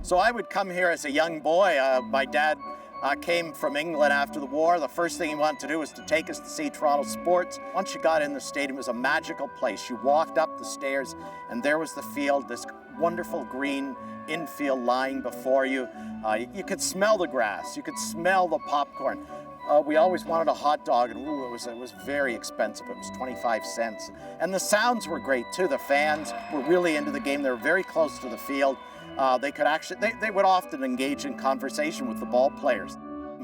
So I would come here as a young boy. My dad came from England after the war. The first thing he wanted to do was to take us to see Toronto sports. Once you got in the stadium, it was a magical place. You walked up the stairs and there was the field, this wonderful green infield lying before you. You could smell the grass, you could smell the popcorn. We always wanted a hot dog, and it was very expensive. It was 25 cents. And the sounds were great too. The fans were really into the game. They were very close to the field. They would often engage in conversation with the ball players.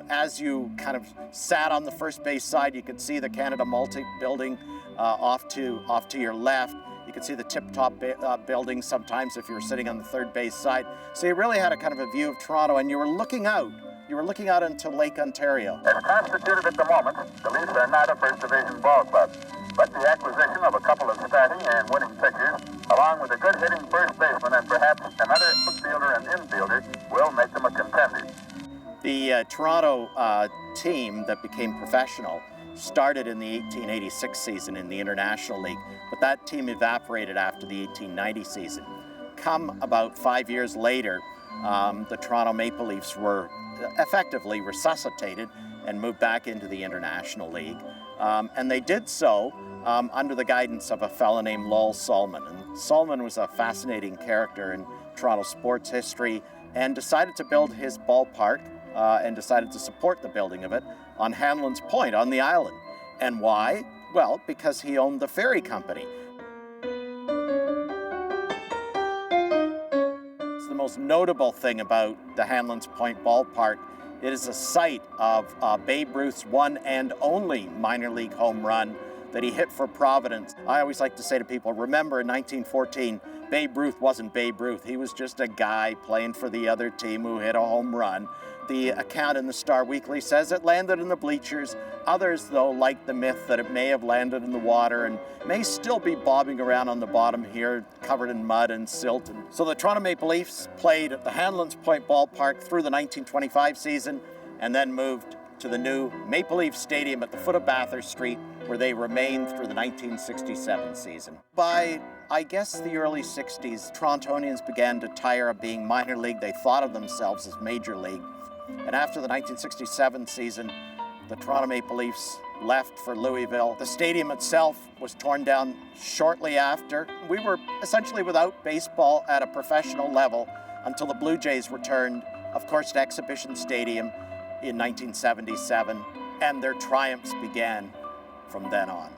As you kind of sat on the first base side, you could see the Canada Multi building off to your left. You could see the tip-top building sometimes if you were sitting on the third base side. So you really had a kind of a view of Toronto, and you were looking out. You were looking out into Lake Ontario. As constituted at the moment, the Leafs are not a First Division ball club, but the acquisition of a couple of starting and winning pitchers, along with a good hitting first baseman and perhaps another outfielder and infielder, will make them a contender. The Toronto team that became professional started in the 1886 season in the International League, but that team evaporated after the 1890 season. Come about 5 years later, the Toronto Maple Leafs were effectively resuscitated and moved back into the International League. And they did so under the guidance of a fellow named Lowell Solomon. And Solomon was a fascinating character in Toronto sports history and decided to build his ballpark and decided to support the building of it on Hanlon's Point on the island. And why? Well, because he owned the ferry company. The most notable thing about the Hanlon's Point ballpark, it is a site of Babe Ruth's one and only minor league home run that he hit for Providence. I always like to say to people, remember in 1914, Babe Ruth wasn't Babe Ruth. He was just a guy playing for the other team who hit a home run. The account in the Star Weekly says it landed in the bleachers. Others, though, like the myth that it may have landed in the water and may still be bobbing around on the bottom here, covered in mud and silt. So the Toronto Maple Leafs played at the Hanlon's Point ballpark through the 1925 season and then moved to the new Maple Leaf Stadium at the foot of Bathurst Street, where they remained through the 1967 season. By, I guess, the early 60s, Torontonians began to tire of being minor league. They thought of themselves as major league. And after the 1967 season, the Toronto Maple Leafs left for Louisville. The stadium itself was torn down shortly after. We were essentially without baseball at a professional level until the Blue Jays returned, of course, to Exhibition Stadium in 1977, and their triumphs began from then on.